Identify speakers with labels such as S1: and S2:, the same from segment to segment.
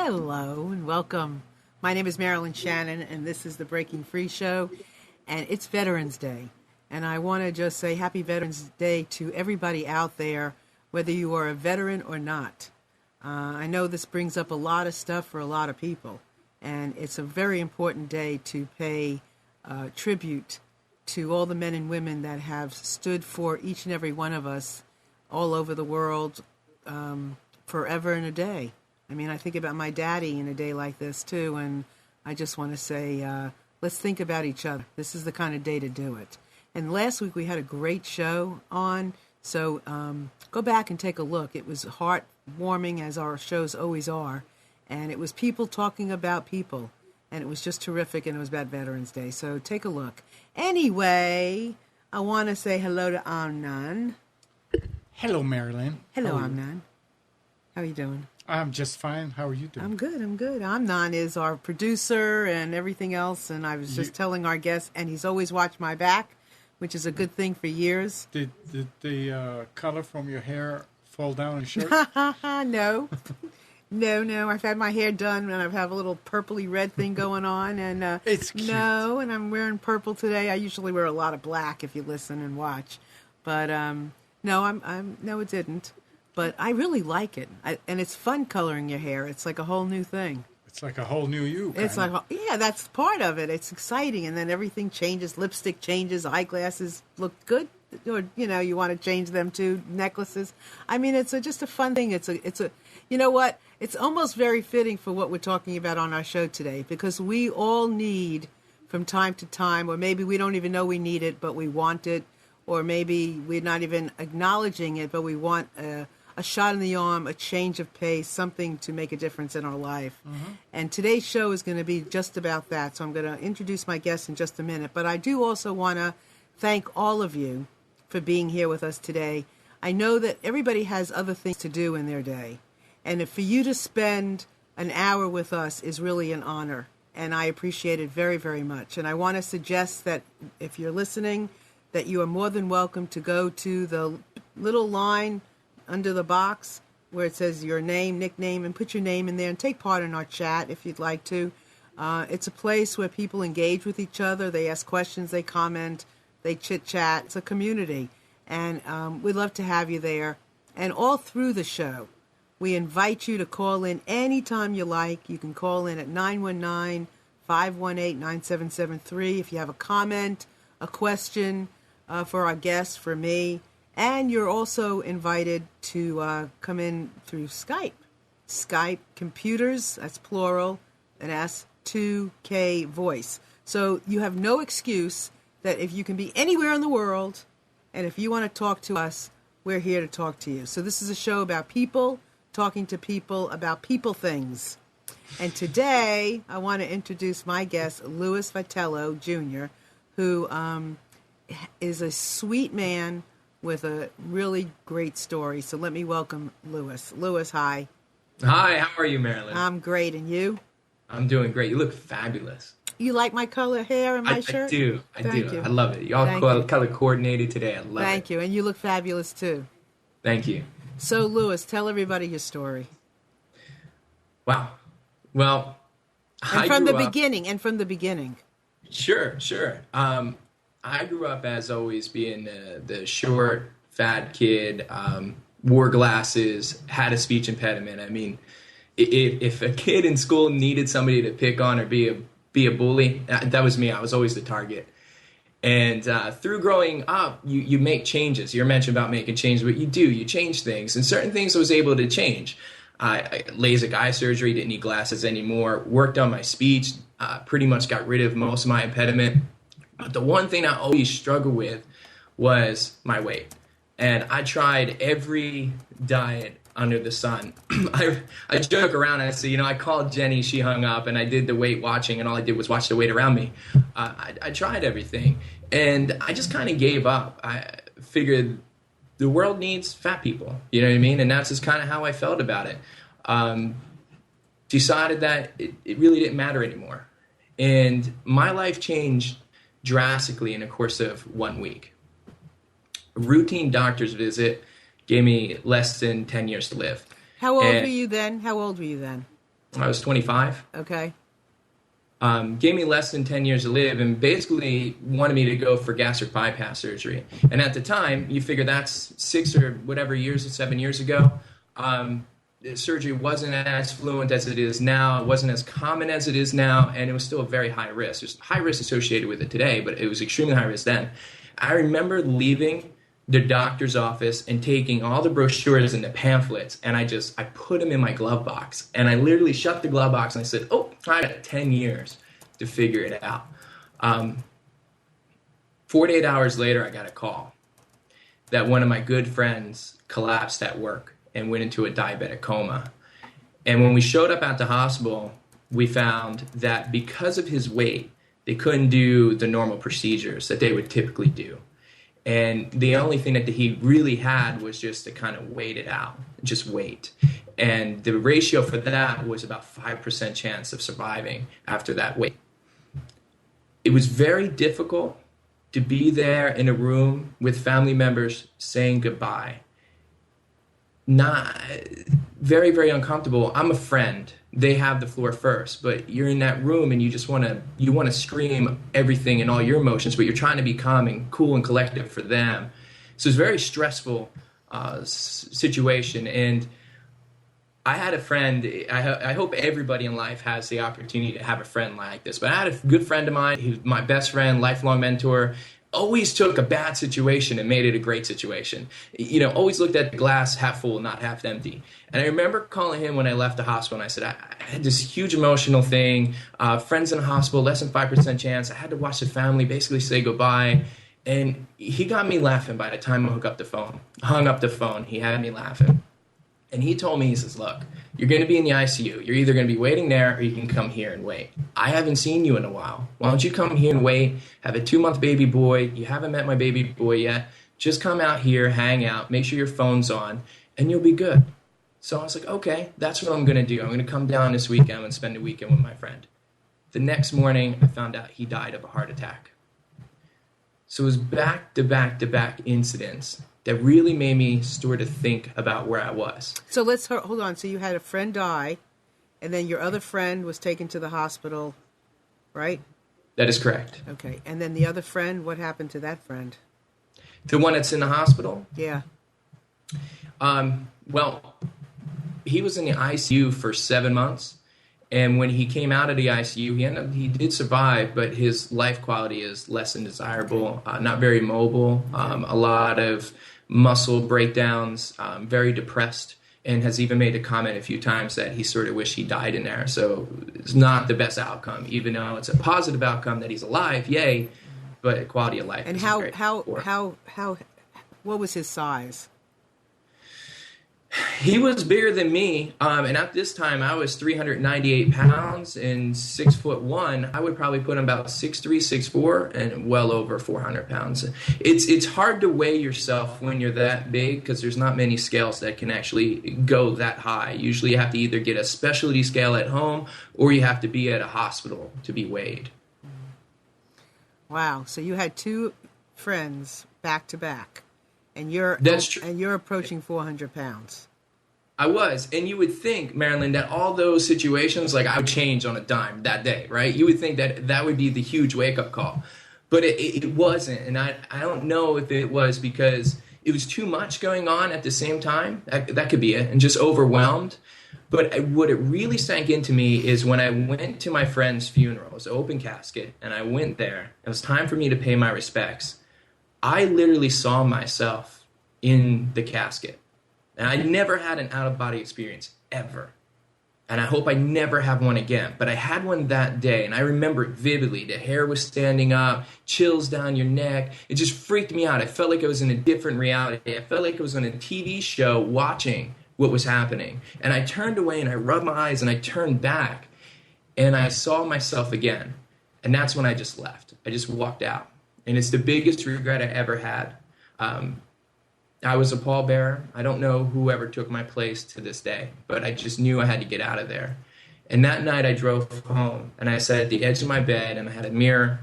S1: Hello and welcome. My name is Marilyn Shannon, and this is the Breaking Free Show, and it's Veterans Day. And I want to just say Happy Veterans Day to everybody out there, whether you are a veteran or not. I know this brings up a lot of stuff for a lot of people, and it's a very important day to pay tribute to all the men and women that have stood for each and every one of us all over the world forever and a day. I mean, I think about my daddy in a day like this, too, and I just want to say, let's think about each other. This is the kind of day to do it. And last week we had a great show on, so go back and take a look. It was heartwarming, as our shows always are, and it was people talking about people, and it was just terrific, and it was about Veterans Day, so take a look. Anyway, I want to say hello to Amnon.
S2: Hello, Marilyn.
S1: Hello, Amnon. How are you doing?
S2: I'm just fine. How are you doing?
S1: I'm good. Amnon is our producer and everything else, and I was just telling our guests, and he's always watched my back, which is a good thing for years.
S2: Did the color from your hair fall down in shirt?
S1: No. No. I've had my hair done, and I have a little purpley red thing going on, and
S2: it's cute.
S1: No, and I'm wearing purple today. I usually wear a lot of black if you listen and watch, but no, no, it didn't. But I really like it, and it's fun coloring your hair. It's like a whole new thing.
S2: It's like a whole new you.
S1: It's like, yeah, that's part of it. It's exciting, and then everything changes. Lipstick changes, eyeglasses look good, or you want to change them too. Necklaces. I mean, it's just a fun thing. It's a, you know what? It's almost very fitting for what we're talking about on our show today, because we all need, from time to time, or maybe we don't even know we need it, but we want it, or maybe we're not even acknowledging it, but we want a shot in the arm, a change of pace, something to make a difference in our life. Mm-hmm. And today's show is going to be just about that. So I'm going to introduce my guests in just a minute. But I do also want to thank all of you for being here with us today. I know that everybody has other things to do in their day. And for you to spend an hour with us is really an honor. And I appreciate it very, very much. And I want to suggest that if you're listening, that you are more than welcome to go to the little line under the box where it says your name, nickname, and put your name in there and take part in our chat if you'd like to. It's a place where people engage with each other. They ask questions, they comment, they chit-chat. It's a community, and we'd love to have you there. And all through the show, we invite you to call in anytime you like. You can call in at 919-518-9773 if you have a comment, a question for our guests, for me. And you're also invited to come in through Skype. Skype computers, that's plural, and S2K voice. So you have no excuse that if you can be anywhere in the world, and if you want to talk to us, we're here to talk to you. So this is a show about people, talking to people about people things. And today, I want to introduce my guest, Louis Vitiello, Jr., who is a sweet man with a really great story. So let me welcome Louis. Louis, hi.
S3: Hi, how are you, Marilyn?
S1: I'm great, and you?
S3: I'm doing great. You look fabulous.
S1: You like my color hair and my shirt?
S3: I do.
S1: Thank you.
S3: I love it. You all color coordinated today. I love it.
S1: Thank you, and you look fabulous too.
S3: Thank you.
S1: So, Louis, tell everybody your story.
S3: Wow. Well,
S1: from the beginning.
S3: Sure. I grew up, as always, being the short, fat kid, wore glasses, had a speech impediment. I mean, if a kid in school needed somebody to pick on or be a bully, that was me. I was always the target. And through growing up, you make changes. You're mentioned about making changes, but you do. You change things. And certain things I was able to change. I LASIK eye surgery, didn't need glasses anymore, worked on my speech, pretty much got rid of most of my impediment. But the one thing I always struggled with was my weight. And I tried every diet under the sun. I joke around and I say, I called Jenny, she hung up, and I did the weight watching, and all I did was watch the weight around me. I tried everything, and I just kind of gave up. I figured the world needs fat people, you know what I mean? And that's just kind of how I felt about it. Decided that it really didn't matter anymore. And my life changed drastically in the course of 1 week. A routine doctor's visit gave me less than 10 years to live.
S1: How old were you then?
S3: I was 25.
S1: Okay.
S3: Gave me less than 10 years to live and basically wanted me to go for gastric bypass surgery. And at the time, you figure that's 6 or whatever years, 7 years ago. The surgery wasn't as fluent as it is now. It wasn't as common as it is now. And it was still a very high risk. There's high risk associated with it today, but it was extremely high risk then. I remember leaving the doctor's office and taking all the brochures and the pamphlets, and I put them in my glove box. And I literally shut the glove box and I said, oh, I got 10 years to figure it out. 48 hours later, I got a call that one of my good friends collapsed at work and went into a diabetic coma. And when we showed up at the hospital, we found that because of his weight, they couldn't do the normal procedures that they would typically do. And the only thing that he really had was just to kind of wait it out, just wait. And the ratio for that was about 5% chance of surviving after that wait. It was very difficult to be there in a room with family members saying goodbye. Not very, very uncomfortable. I'm a friend. They have the floor first, but you're in that room and you just want to scream everything and all your emotions, but you're trying to be calm and cool and collective for them. So it's a very stressful situation. And I had a friend. I hope everybody in life has the opportunity to have a friend like this. But I had a good friend of mine. He was my best friend, lifelong mentor. Always took a bad situation and made it a great situation. You know, always looked at the glass half full, not half empty. And I remember calling him when I left the hospital, and I said, I had this huge emotional thing, friends in the hospital, less than 5% chance. I had to watch the family basically say goodbye. And he got me laughing by the time I hung up the phone. He had me laughing. And he told me, he says, look, you're going to be in the ICU. You're either going to be waiting there or you can come here and wait. I haven't seen you in a while. Why don't you come here and wait? Have a 2-month baby boy. You haven't met my baby boy yet. Just come out here, hang out, make sure your phone's on, and you'll be good. So I was like, okay, that's what I'm going to do. I'm going to come down this weekend and spend a weekend with my friend. The next morning, I found out he died of a heart attack. So it was back-to-back-to-back incidents that really made me sort of think about where I was.
S1: So let's hold on. So you had a friend die, and then your other friend was taken to the hospital, right?
S3: That is correct.
S1: Okay. And then the other friend, what happened to that friend?
S3: The one that's in the hospital?
S1: Yeah.
S3: Well, he was in the ICU for 7 months. And when he came out of the ICU, he did survive, but his life quality is less than desirable, not very mobile, a lot of muscle breakdowns, very depressed, and has even made a comment a few times that he sort of wished he died in there. So it's not the best outcome, even though it's a positive outcome that he's alive, yay, but quality of life.
S1: And what was his size?
S3: He was bigger than me, and at this time I was 398 pounds and 6'1". I would probably put him about 6'3", 6'4", and well over 400 pounds. It's hard to weigh yourself when you're that big because there's not many scales that can actually go that high. Usually you have to either get a specialty scale at home or you have to be at a hospital to be weighed.
S1: Wow! So you had two friends back to back. And you're approaching 400 pounds.
S3: I was. And you would think, Marilyn, that all those situations, like I would change on a dime that day, right? You would think that that would be the huge wake-up call. But it wasn't. And I don't know if it was because it was too much going on at the same time. That could be it. And just overwhelmed. But what it really sank into me is when I went to my friend's funeral. It was an open casket. And I went there. It was time for me to pay my respects. I literally saw myself in the casket. And I never had an out-of-body experience, ever. And I hope I never have one again. But I had one that day, and I remember it vividly. The hair was standing up, chills down your neck. It just freaked me out. I felt like I was in a different reality. I felt like I was on a TV show watching what was happening. And I turned away, and I rubbed my eyes, and I turned back. And I saw myself again. And that's when I just left. I just walked out. And it's the biggest regret I ever had. I was a pallbearer. I don't know whoever took my place to this day, but I just knew I had to get out of there. And that night I drove home, and I sat at the edge of my bed, and I had a mirror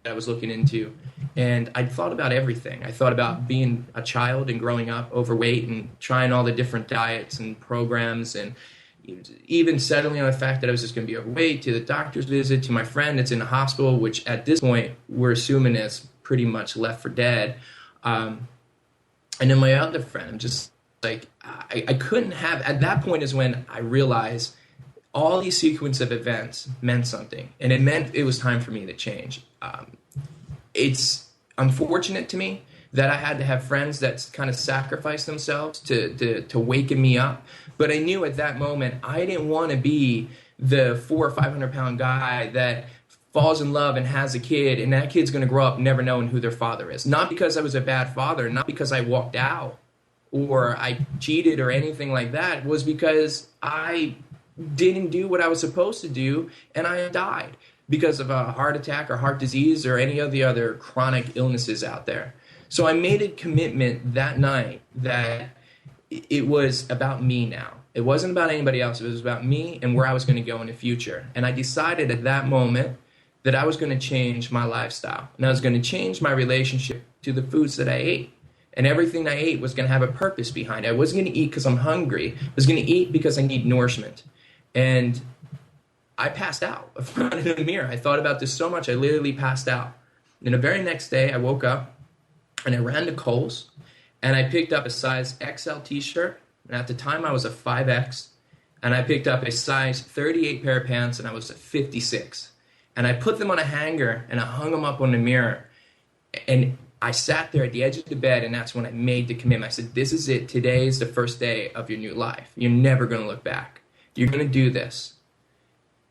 S3: that I was looking into, and I thought about everything. I thought about being a child and growing up overweight and trying all the different diets and programs and even settling on the fact that I was just going to be overweight, to the doctor's visit, to my friend that's in the hospital, which at this point we're assuming is pretty much left for dead. And then my other friend, I'm just like, I couldn't have, at that point is when I realized all these sequence of events meant something. And it meant it was time for me to change. It's unfortunate to me that I had to have friends that kind of sacrificed themselves to waken me up. But I knew at that moment I didn't want to be the 400 or 500 pound guy that falls in love and has a kid, and that kid's going to grow up never knowing who their father is. Not because I was a bad father, not because I walked out or I cheated or anything like that. It was because I didn't do what I was supposed to do, and I died because of a heart attack or heart disease or any of the other chronic illnesses out there. So I made a commitment that night that it was about me now. It wasn't about anybody else. It was about me and where I was going to go in the future. And I decided at that moment that I was going to change my lifestyle. And I was going to change my relationship to the foods that I ate. And everything I ate was going to have a purpose behind it. I wasn't going to eat because I'm hungry. I was going to eat because I need nourishment. And I passed out in front of the mirror. I thought about this so much, I literally passed out. And the very next day, I woke up and I ran to Kohl's and I picked up a size XL t-shirt. And at the time, I was a 5X. And I picked up a size 38 pair of pants and I was a 56. And I put them on a hanger and I hung them up on the mirror. And I sat there at the edge of the bed, and that's when I made the commitment. I said, this is it. Today is the first day of your new life. You're never going to look back. You're going to do this.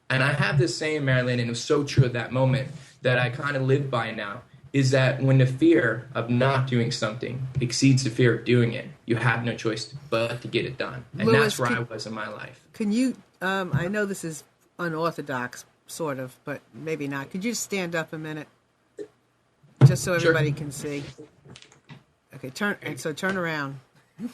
S3: And I have this saying, Marilyn, and it was so true at that moment that I kind of live by now, is that when the fear of not doing something exceeds the fear of doing it, you have no choice but to get it done. And
S1: Louis,
S3: that's where I was in my life.
S1: Can you, I know this is unorthodox, sort of, but maybe not. Could you stand up a minute? Just so everybody can see. Okay, turn around.
S3: Do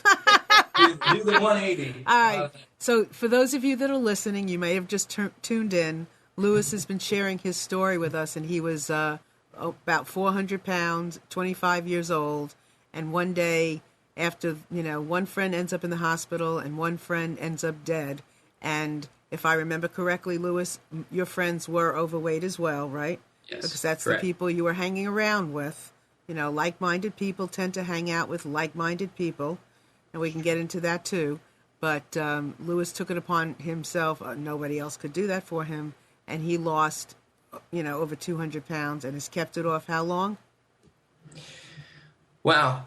S3: the 180.
S1: All right. So for those of you that are listening, you may have just tuned in. Louis has been sharing his story with us, and he was about 400 pounds, 25 years old, and one day after, one friend ends up in the hospital and one friend ends up dead. And if I remember correctly, Louis, your friends were overweight as well, right?
S3: Yes,
S1: because that's
S3: correct.
S1: The people you were hanging around with. Like-minded people tend to hang out with like-minded people, and we can get into that too. But Louis took it upon himself. Nobody else could do that for him, and he lost, over 200 pounds and has kept it off how long?
S3: Wow.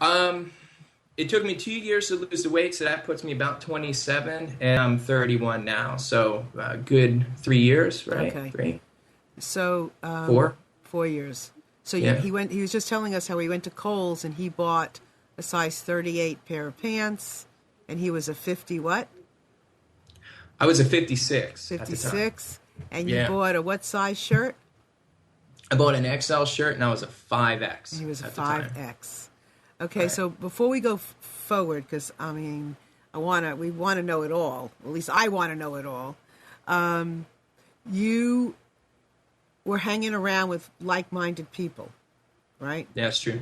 S3: It took me 2 years to lose the weight, so that puts me about 27, and I'm 31 now. So good 3 years, right?
S1: Okay.
S3: 3.
S1: So
S3: 4.
S1: 4 years. So
S3: Yeah.
S1: he was just telling us how he went to Kohl's and he bought a size 38 pair of pants, and he was a 50 what?
S3: I was a 56 at the time.
S1: 56. And you
S3: Yeah.
S1: bought a what size shirt?
S3: I bought an XL shirt, and I was a 5X.
S1: And he was a
S3: at the time.
S1: 5X. Okay,
S3: Right.
S1: so before we go forward, because we want to know it all. At least I want to know it all. You were hanging around with like-minded people, right?
S3: Yeah, that's true.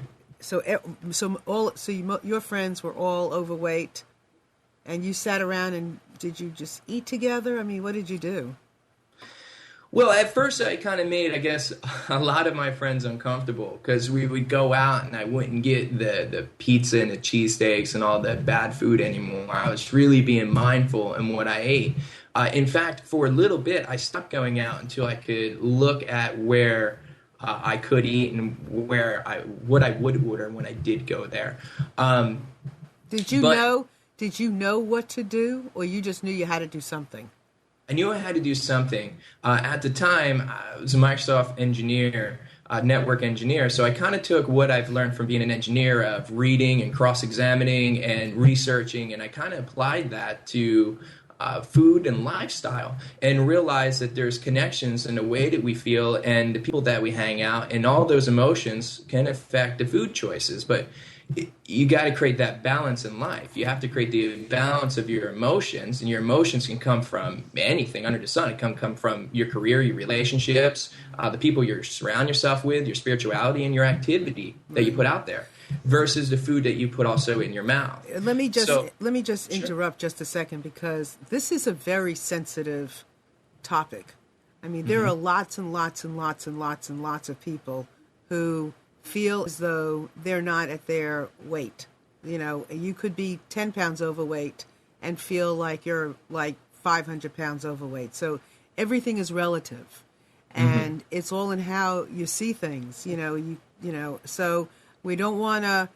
S1: Your friends were all overweight, and you sat around and did you just eat together? What did you do?
S3: Well, at first I kind of made, I guess, a lot of my friends uncomfortable because we would go out and I wouldn't get the pizza and the cheesesteaks and all that bad food anymore. I was really being mindful in what I ate. In fact, for a little bit, I stopped going out until I could look at where I could eat and what I would order when I did go there.
S1: Did you know what to do, or you just knew you had to do something?
S3: I knew I had to do something. At the time, I was a Microsoft engineer, network engineer, so I kind of took what I've learned from being an engineer of reading and cross-examining and researching, and I kind of applied that to food and lifestyle, and realized that there's connections in the way that we feel and the people that we hang out, and all those emotions can affect the food choices. But you got to create that balance in life. You have to create the balance of your emotions, and your emotions can come from anything under the sun. It can come from your career, your relationships, the people you surround yourself with, your spirituality, and your activity that you put out there. versus the food that you put also in your mouth.
S1: Let me just interrupt just a second, because this is a very sensitive topic. I mean, there are lots and lots and lots and lots and lots of people who feel as though they're not at their weight. You know, you could be 10 pounds overweight and feel like you're like 500 pounds overweight. So everything is relative, and it's all in how you see things. You know. So we don't want to.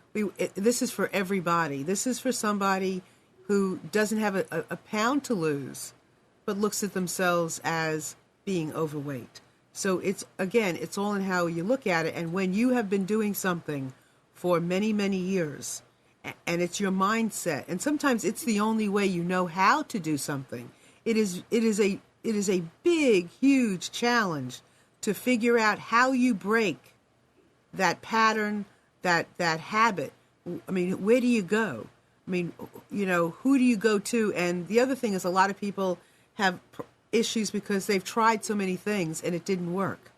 S1: This is for everybody. This is for somebody who doesn't have a pound to lose, but looks at themselves as being overweight. So it's all in how you look at it. And when you have been doing something for many, many years, and it's your mindset, and sometimes it's the only way you know how to do something. It is a big, huge challenge to figure out how you break that pattern, that habit. I mean, where do you go? I mean, you know, who do you go to? And the other thing is, a lot of people have issues because they've tried so many things and it didn't work.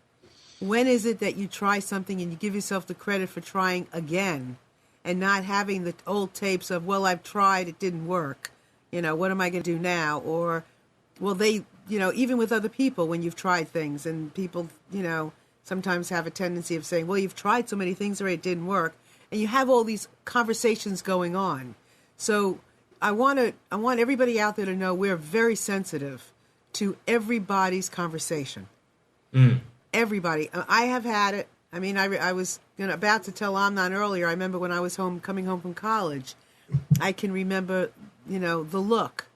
S1: When is it that you try something and you give yourself the credit for trying again, and not having the old tapes of, well, I've tried, it didn't work. You know, what am I going to do now? Or, well, even with other people, when you've tried things, and people, sometimes have a tendency of saying, well, you've tried so many things already, it didn't work. And you have all these conversations going on. So I want everybody out there to know we're very sensitive to everybody's conversation. Everybody. I have had it. I mean, I was about to tell Amnon earlier. I remember when I was coming home from college, I can remember, the look.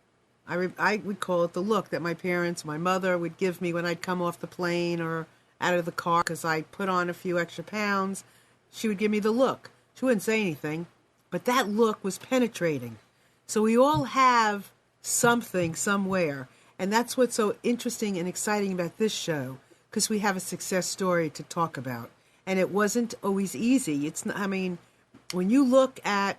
S1: I would call it the look that my mother would give me when I'd come off the plane or out of the car because I put on a few extra pounds. She would give me the look. She wouldn't say anything, but that look was penetrating. So we all have something somewhere. And that's what's so interesting and exciting about this show, because we have a success story to talk about. And it wasn't always easy. It's not, I mean, when you look at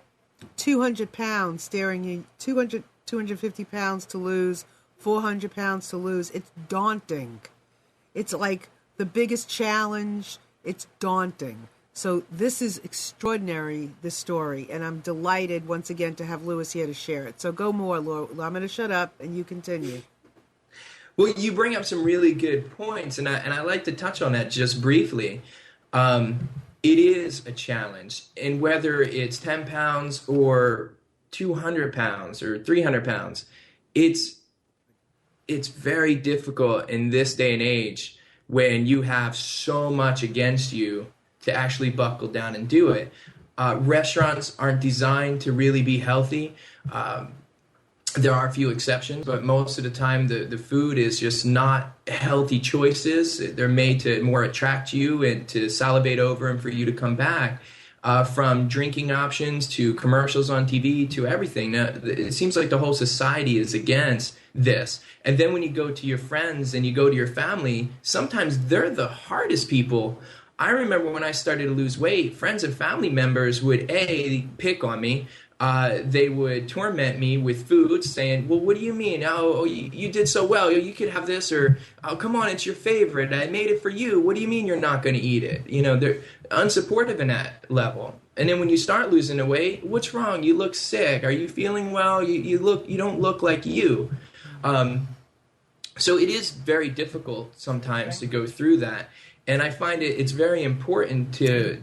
S1: 200 pounds staring you, 250 pounds to lose, 400 pounds to lose, it's daunting. It's like the biggest challenge. It's daunting. So this is extraordinary, this story, and I'm delighted once again to have Louis here to share it. So go more, Laura. I'm going to shut up and you continue.
S3: Well, you bring up some really good points, and I like to touch on that just briefly. It is a challenge, and whether it's 10 pounds or 200 pounds or 300 pounds, it's very difficult in this day and age when you have so much against you to actually buckle down and do it. Restaurants aren't designed to really be healthy. There are a few exceptions, but most of the time the food is just not healthy choices. They're made to more attract you and to salivate over and for you to come back. From drinking options to commercials on TV to everything. Now, it seems like the whole society is against this. And then when you go to your friends and you go to your family, sometimes they're the hardest people. I remember when I started to lose weight, friends and family members would pick on me. They would torment me with food, saying, well, what do you mean? Oh, you did so well. You could have this, or, oh, come on, it's your favorite. I made it for you. What do you mean you're not going to eat it? They're unsupportive in that level. And then when you start losing the weight, what's wrong? You look sick. Are you feeling well? You don't look like you. So it is very difficult sometimes to go through that. And I find it's very important to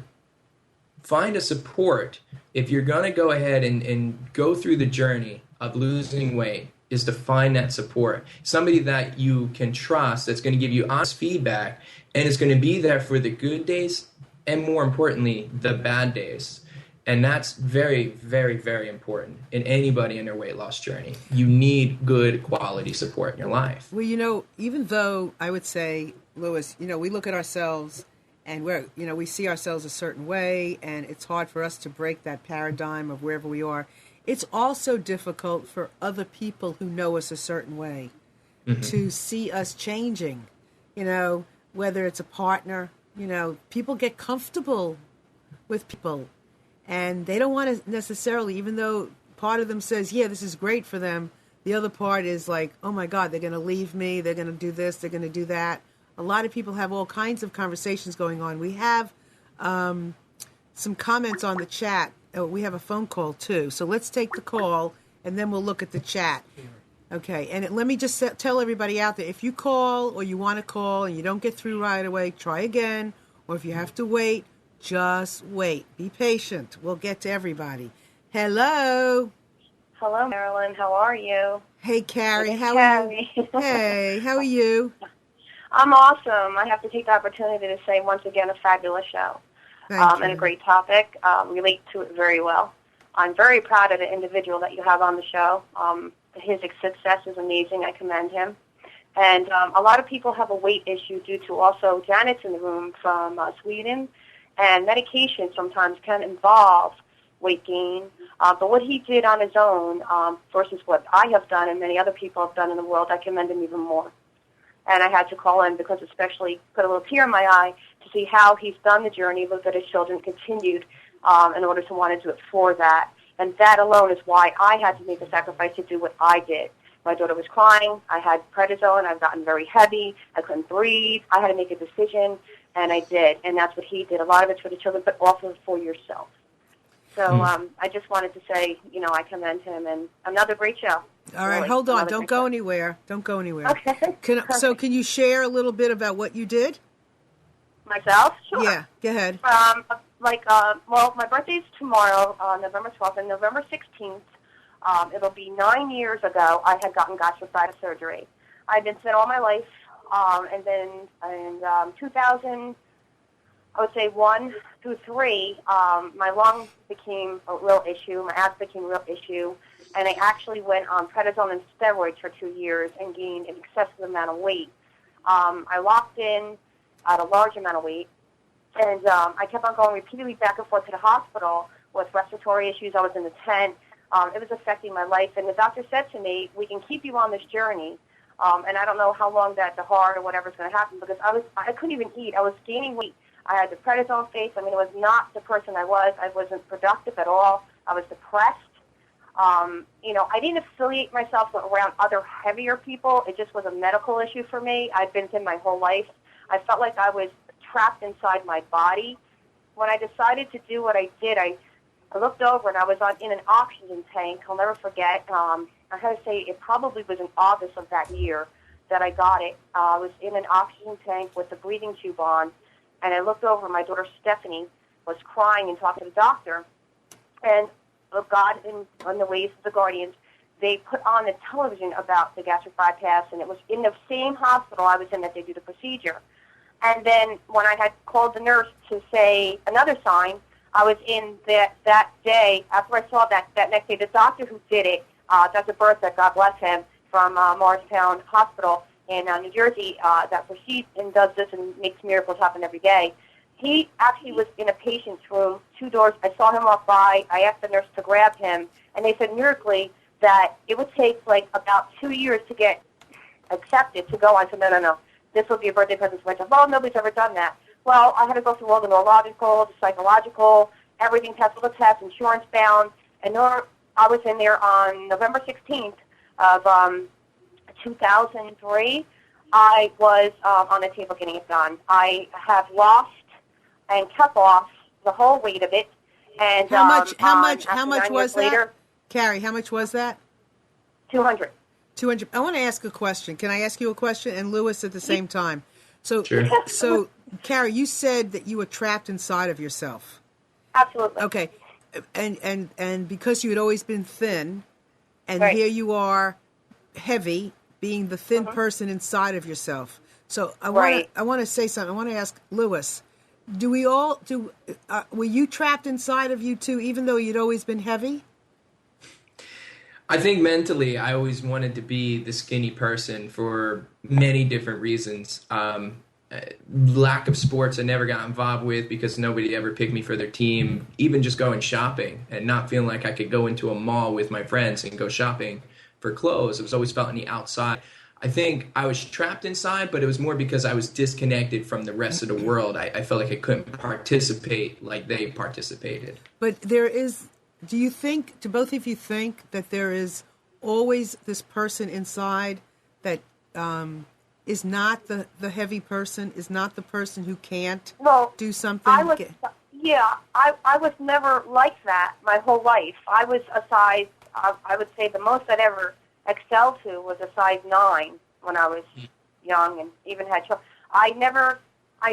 S3: find a support. If you're going to go ahead and go through the journey of losing weight, is to find that support. Somebody that you can trust, that's going to give you honest feedback, and is going to be there for the good days and, more importantly, the bad days. And that's very, very, very important in anybody in their weight loss journey. You need good quality support in your life.
S1: Well, even though I would say, Louis, we look at ourselves and we see ourselves a certain way, and it's hard for us to break that paradigm of wherever we are. It's also difficult for other people who know us a certain way to see us changing, whether it's a partner, people get comfortable with people, and they don't want to necessarily, even though part of them says, yeah, this is great for them, the other part is like, oh my God, they're going to leave me, they're going to do this, they're going to do that. A lot of people have all kinds of conversations going on. We have some comments on the chat. Oh, we have a phone call too. So let's take the call and then we'll look at the chat. Okay, and let me just tell everybody out there, if you call or you want to call and you don't get through right away, try again. Or if you have to wait, just wait. Be patient. We'll get to everybody. Hello.
S4: Hello, Marilyn. How are you?
S1: Hey, Carrie.
S4: It's
S1: How are you? Hey, how are you?
S4: I'm awesome. I have to take the opportunity to say once again a fabulous show
S1: Thank you.
S4: and a great topic. Relate to it very well. I'm very proud of the individual that you have on the show. His success is amazing. I commend him. And a lot of people have a weight issue due to also Janet's in the room from Sweden. And medication sometimes can involve weight gain. But what he did on his own versus what I have done and many other people have done in the world, I commend him even more. And I had to call in because especially put a little tear in my eye to see how he's done the journey, looked at his children, continued in order to want to do it for that. And that alone is why I had to make a sacrifice to do what I did. My daughter was crying. I had prednisone. I've gotten very heavy. I couldn't breathe. I had to make a decision, and I did. And that's what he did. A lot of it's for the children, but also for yourself. So I just wanted to say, I commend him. And another great show.
S1: All right,
S4: really.
S1: hold on. Don't go anywhere. Don't go anywhere.
S4: Okay.
S1: Can you share a little bit about what you did?
S4: Myself? Sure.
S1: Yeah, go ahead.
S4: Well, my birthday's tomorrow, November 12th, and November 16th, it'll be 9 years ago, I had gotten gastritis surgery. I've been thin all my life, and then in 2000, I would say 1 through 3, my lung became a real issue, my abs became a real issue, and I actually went on prednisone and steroids for 2 years and gained an excessive amount of weight. I locked in at a large amount of weight, and I kept on going repeatedly back and forth to the hospital with respiratory issues. I was in the tent. It was affecting my life. And the doctor said to me, we can keep you on this journey. And I don't know how long that the heart or whatever is going to happen because I couldn't even eat. I was gaining weight. I had the prednisone face. I mean, it was not the person I was. I wasn't productive at all. I was depressed. I didn't affiliate myself around other heavier people. It just was a medical issue for me. I'd been thin my whole life. I felt like I was trapped inside my body. When I decided to do what I did, I looked over and I was in an oxygen tank. I'll never forget. I had to say it probably was in August of that year that I got it. I was in an oxygen tank with the breathing tube on, and I looked over. My daughter Stephanie was crying and talking to the doctor. And God, in the ways of the guardians, they put on the television about the gastric bypass, and it was in the same hospital I was in that they do the procedure. And then when I had called the nurse to say another sign, I was in that day, after I saw that next day, the doctor who did it, Dr. Bertha, God bless him, from Morristown Hospital in New Jersey, that proceeds and does this and makes miracles happen every day. He actually was in a patient's room, 2 doors. I saw him walk by. I asked the nurse to grab him, and they said miraculously that it would take about 2 years to get accepted to go on. I said, no. This will be a birthday present for myself. Oh, nobody's ever done that. Well, I had to go through all the neurological, the psychological, everything, test all the tests, insurance bound. And I was in there on November 16th of 2003. I was on the table getting it done. I have lost and kept off the whole weight of it. And
S1: how much was that?
S4: Later,
S1: Carrie, how much was that?
S4: 200.
S1: 200. I want to ask a question. Can I ask you a question? And Lewis at the same time. So,
S3: Sure.
S1: So, Carrie, you said that you were trapped inside of yourself.
S4: Absolutely.
S1: Okay. And because you had always been thin, and
S4: Right.
S1: here you are heavy, being the thin person inside of yourself. So I want to say something. I want to ask Lewis, were you trapped inside of you too, even though you'd always been heavy?
S3: I think mentally, I always wanted to be the skinny person for many different reasons. Lack of sports I never got involved with because nobody ever picked me for their team. Even just going shopping and not feeling like I could go into a mall with my friends and go shopping for clothes. It was always felt on the outside. I think I was trapped inside, but it was more because I was disconnected from the rest of the world. I felt like I couldn't participate like they participated.
S1: But do you think, do both of you think that there is always this person inside that is not the heavy person, is not the person who can't do something?
S4: Yeah, I was never like that my whole life. I was a size, I would say the most I'd ever excelled to was a size 9 when I was young and even had children. I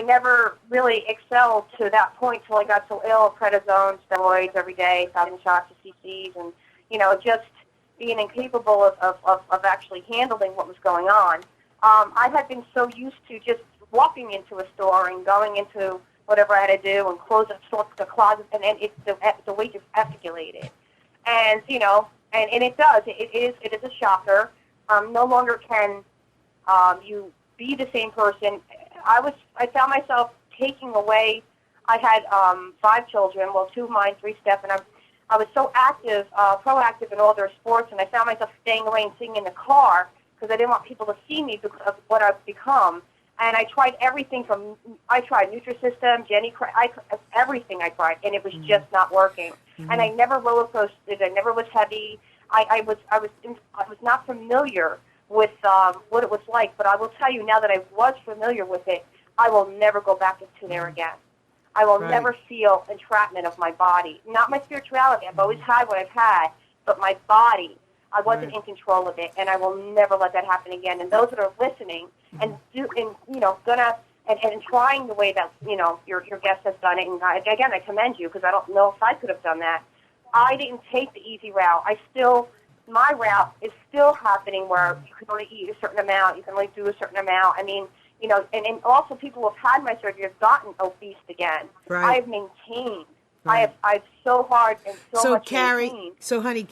S4: never really excelled to that point till I got so ill, prednisone, steroids every day, 1,000 shots of cc's, and, just being incapable of actually handling what was going on. I had been so used to just walking into a store and going into whatever I had to do and close the closet, and then the weight just escalated. And, and it does. It is a shocker. No longer can you be the same person. I found myself taking away. I had 5 children, 2 of mine, 3 Steph, and I was so active, proactive in all their sports, and I found myself staying away and sitting in the car because I didn't want people to see me because of what I've become. And I tried everything I tried Nutrisystem, everything I tried, and it was just not working. And I never roller coasted. I never was heavy. I was not familiar with what it was like. But I will tell you now that I was familiar with it, I will never go back into there again. I will never feel entrapment of my body. Not my spirituality. I've always had what I've had, but my body, I wasn't in control of it, and I will never let that happen again. And those that are listening and trying the way that your guest has done it, and I commend you because I don't know if I could have done that. I didn't take the easy route. My route is still happening where you can only eat a certain amount, you can only do a certain amount. I mean, and also people who have had my surgery have gotten obese again.
S1: Right.
S4: I have maintained. Right. I've so hard and so much
S1: Carrie,
S4: maintained.
S1: So honey,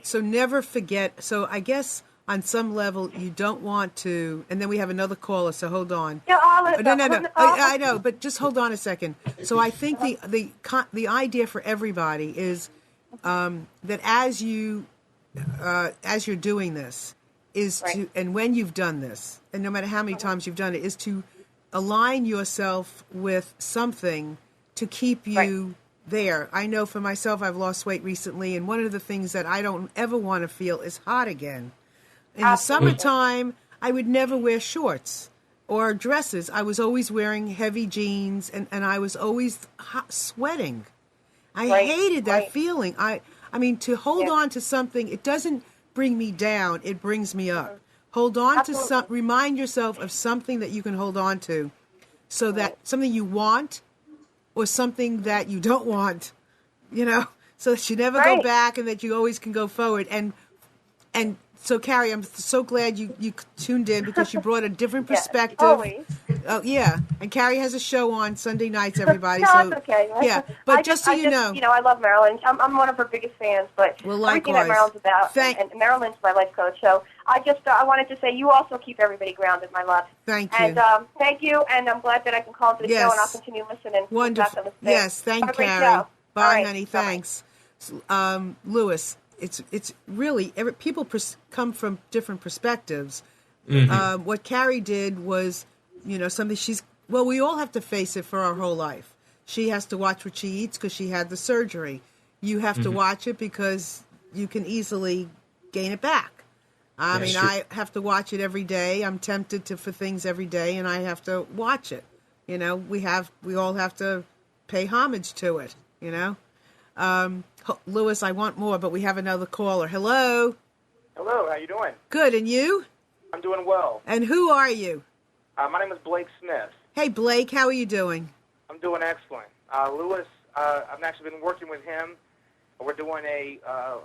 S1: so never forget. So I guess on some level you don't want to, and then we have another caller. So hold on.
S4: No.
S1: I know, but just hold on a second. So I think the idea for everybody is that as you're doing this is to, and when you've done this, and no matter how many times you've done it, is to align yourself with something to keep you there. I know for myself, I've lost weight recently, and one of the things that I don't ever want to feel is hot again. In the summertime, I would never wear shorts or dresses. I was always wearing heavy jeans, and I was always sweating. I hated that feeling. I mean, to hold on to something, it doesn't bring me down. It brings me up. Hold on to remind yourself of something that you can hold on to, so that something you want or something that you don't want, so that you never go back and that you always can go forward. And so, Carrie, I'm so glad you tuned in because you brought a different perspective.
S4: Always.
S1: Oh, yeah. And Carrie has a show on Sunday nights, everybody.
S4: No,
S1: so
S4: it's okay.
S1: Yeah, but just so you know.
S4: I love Marilyn. I'm one of her biggest fans, but everything that Marilyn's about, and Marilyn's my life coach, so I wanted to say you also keep everybody grounded, my love.
S1: Thank you.
S4: And thank you, and I'm glad that I can call into the show, and I'll continue listening.
S1: Wonderful. Yes, thank you, Carrie. Bye, honey.
S4: Bye-bye.
S1: Thanks. Louis, it's really, people come from different perspectives.
S3: Mm-hmm.
S1: What Carrie did was, something we all have to face it for our whole life. She has to watch what she eats because she had the surgery. You have to watch it because you can easily gain it back. I have to watch it every day. I'm tempted for things every day, and I have to watch it. We all have to pay homage to it, Louis, I want more, but we have another caller. Hello.
S5: Hello, how you doing?
S1: Good, and you?
S5: I'm doing well.
S1: And who are you?
S5: My name is Blake Smith.
S1: Hey, Blake, how are you doing?
S5: I'm doing excellent. Louis, I've actually been working with him. We're doing a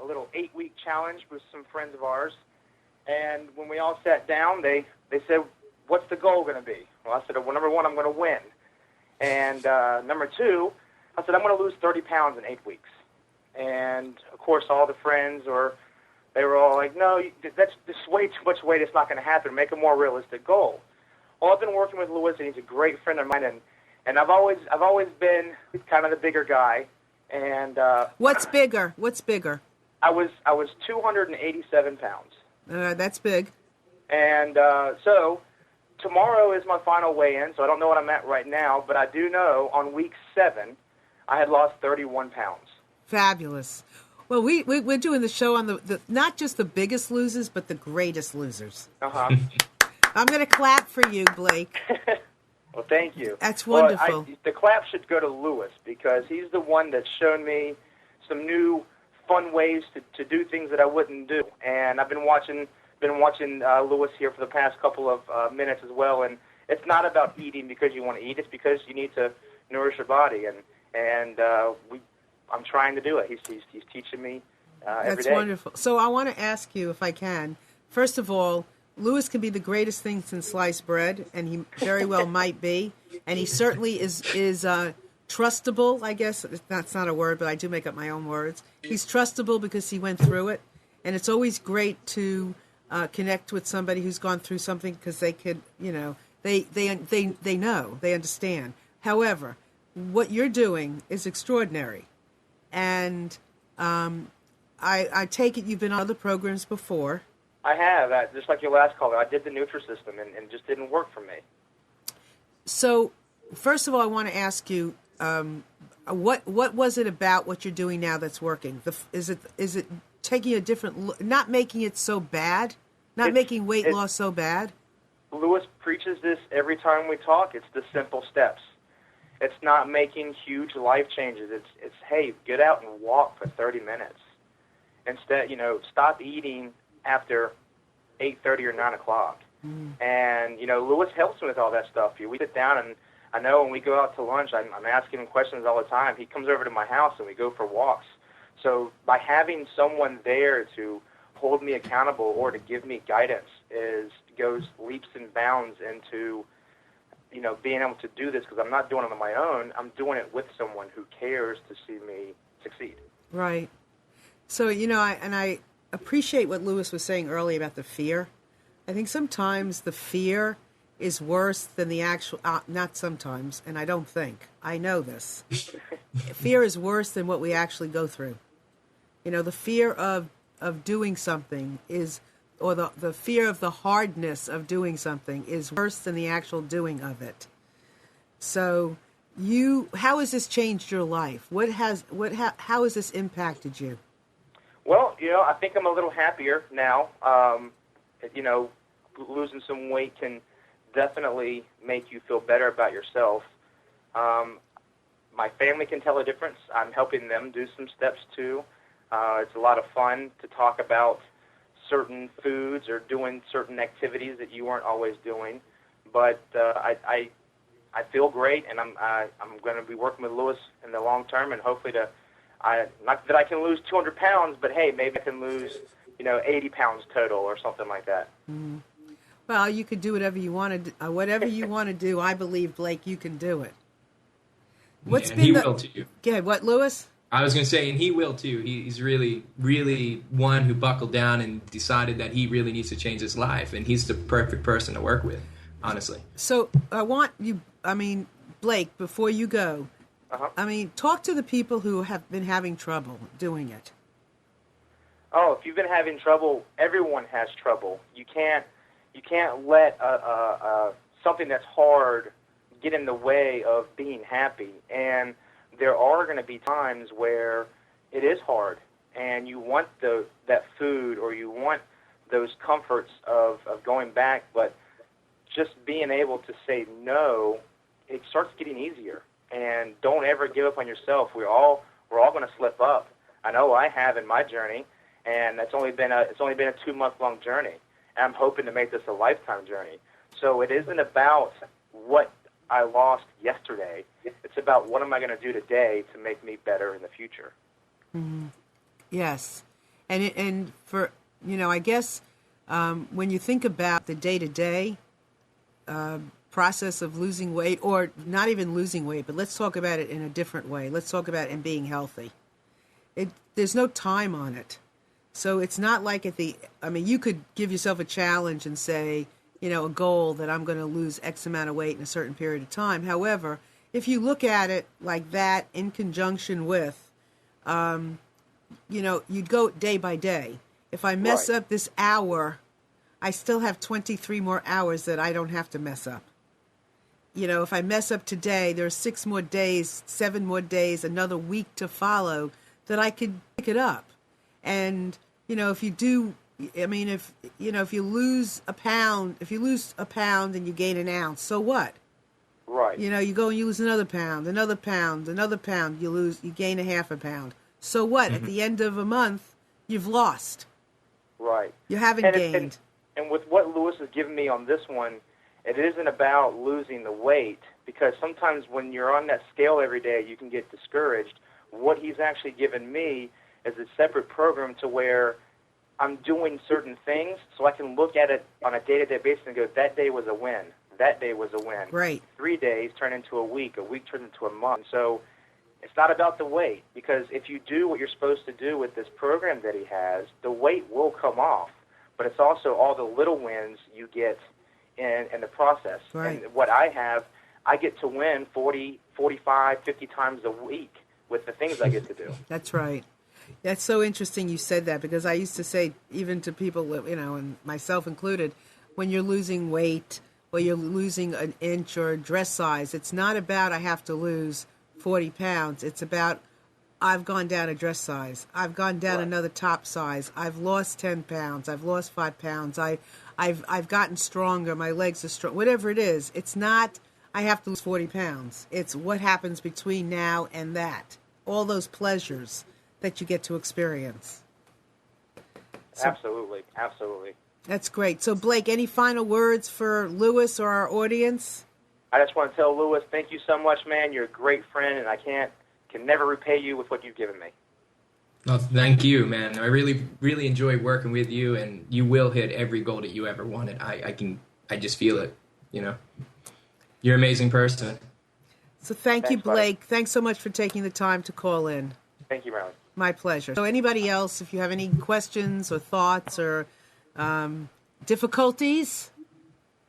S5: little 8-week challenge with some friends of ours. And when we all sat down, they said, what's the goal going to be? Well, I said, well, number 1, I'm going to win. And number 2, I said, I'm going to lose 30 pounds in 8 weeks. And, of course, all the friends they were all like, no, that's just way too much weight. It's not going to happen. Make a more realistic goal. Well, I've been working with Louis, and he's a great friend of mine, and I've always been kind of the bigger guy. And
S1: what's bigger? What's bigger?
S5: I was 287 pounds.
S1: That's big.
S5: And so tomorrow is my final weigh-in, so I don't know what I'm at right now, but I do know on week 7 I had lost 31 pounds.
S1: Fabulous. Well, we're doing the show on the not just the biggest losers, but the greatest losers.
S5: Uh-huh.
S1: I'm going to clap for you, Blake.
S5: Well, thank you.
S1: That's wonderful.
S5: Well, the clap should go to Lewis because he's the one that's shown me some new fun ways to do things that I wouldn't do. And I've been watching Lewis here for the past couple of minutes as well. And it's not about eating because you want to eat. It's because you need to nourish your body. And I'm trying to do it. He's teaching me every day.
S1: That's wonderful. So I want to ask you, if I can, first of all, Lewis can be the greatest thing since sliced bread, and he very well might be. And he certainly is trustable, I guess. That's not a word, but I do make up my own words. He's trustable because he went through it. And it's always great to connect with somebody who's gone through something because they could, they know, they understand. However, what you're doing is extraordinary. And I take it you've been on other programs before.
S5: I have. Just like your last caller, I did the Nutrisystem, and it just didn't work for me.
S1: So, first of all, I want to ask you, what was it about what you're doing now that's working? Is it taking a different, not making it so bad, making weight loss so bad?
S5: Lewis preaches this every time we talk. It's the simple steps. It's not making huge life changes. It's hey, get out and walk for 30 minutes. Instead, stop eating after 8:30 or 9 o'clock. And, Lewis helps me with all that stuff. We sit down, and I know when we go out to lunch, I'm asking him questions all the time. He comes over to my house, and we go for walks. So by having someone there to hold me accountable or to give me guidance goes leaps and bounds into, being able to do this, because I'm not doing it on my own. I'm doing it with someone who cares to see me succeed.
S1: Right. So, I appreciate what Lewis was saying earlier about the fear. I think sometimes the fear is worse than the actual, not sometimes, and I don't think, I know this. Fear is worse than what we actually go through. The fear of doing something or the fear of the hardness of doing something is worse than the actual doing of it. So how has this changed your life? How has this impacted you?
S5: Well, I think I'm a little happier now. Losing some weight can definitely make you feel better about yourself. My family can tell a difference. I'm helping them do some steps too. It's a lot of fun to talk about certain foods or doing certain activities that you weren't always doing. But I feel great, and I'm going to be working with Lewis in the long term, and hopefully not that I can lose 200 pounds, but hey, maybe I can lose 80 pounds total or something like that.
S1: Mm-hmm. Well, you could do whatever you want to do. Whatever you want to do, I believe, Blake, you can do it.
S3: He will too.
S1: Yeah, what, Lewis?
S3: I was going to say, and he will too. He's really, really one who buckled down and decided that he really needs to change his life, and he's the perfect person to work with, honestly.
S1: So I want you, Blake, before you go, talk to the people who have been having trouble doing it.
S5: Oh, if you've been having trouble, everyone has trouble. You can't let something that's hard get in the way of being happy. And there are going to be times where it is hard, and you want that food or you want those comforts of going back, but just being able to say no, it starts getting easier. And don't ever give up on yourself. We're all going to slip up. I know I have in my journey, and it's only been a 2-month-long journey. And I'm hoping to make this a lifetime journey. So it isn't about what I lost yesterday. It's about what am I going to do today to make me better in the future.
S1: Mm-hmm. Yes, and for I guess when you think about the day-to-day process of losing weight, or not even losing weight, but let's talk about it in a different way. Let's talk about it in being healthy. There's no time on it. So it's not like you could give yourself a challenge and say, a goal that I'm going to lose X amount of weight in a certain period of time. However, if you look at it like that in conjunction with, you'd go day by day. If I mess up this hour, I still have 23 more hours that I don't have to mess up. If I mess up today, there are 6 more days, 7 more days, another week to follow that I could pick it up. And, if you do, if you lose a pound and you gain an ounce, so what?
S5: Right.
S1: You know, you go and you lose another pound, another pound, another pound. You gain a half a pound. So what? At the end of a month, you've lost.
S5: Right.
S1: You haven't gained.
S5: And with what Lewis has given me on this one, it isn't about losing the weight, because sometimes when you're on that scale every day, you can get discouraged. What he's actually given me is a separate program to where I'm doing certain things so I can look at it on a day-to-day basis and go, that day was a win. That day was a win.
S1: Right.
S5: 3 days turn into a week turns into a month. So it's not about the weight, because if you do what you're supposed to do with this program that he has, the weight will come off. But it's also all the little wins you get in the process.
S1: Right.
S5: And what I have, I get to win 40, 45, 50 times a week with the things I get to do.
S1: That's right. That's so interesting you said that, because I used to say, even to people, you know, and myself included, when you're losing weight or you're losing an inch or a dress size, it's not about I have to lose 40 pounds. It's about I've gone down a dress size. I've gone down another top size. I've lost 10 pounds. I've lost 5 pounds. I've gotten stronger. My legs are strong. Whatever it is, it's not I have to lose 40 pounds. It's what happens between now and that. All those pleasures that you get to experience. So,
S5: Absolutely.
S1: that's great. So, Blake, any final words for Lewis or our audience?
S5: I just want to tell Lewis, thank you so much, man. You're a great friend, and I can never repay you with what you've given me.
S3: Well, thank you, man. I really, really enjoy working with you, and you will hit every goal that you ever wanted. I just feel it, you know. You're an amazing person.
S1: So thank you,
S5: Thanks, buddy.
S1: Blake. Thanks so much for taking the time to call in.
S5: Thank you, Marilyn.
S1: My pleasure. So anybody else, if you have any questions or thoughts or difficulties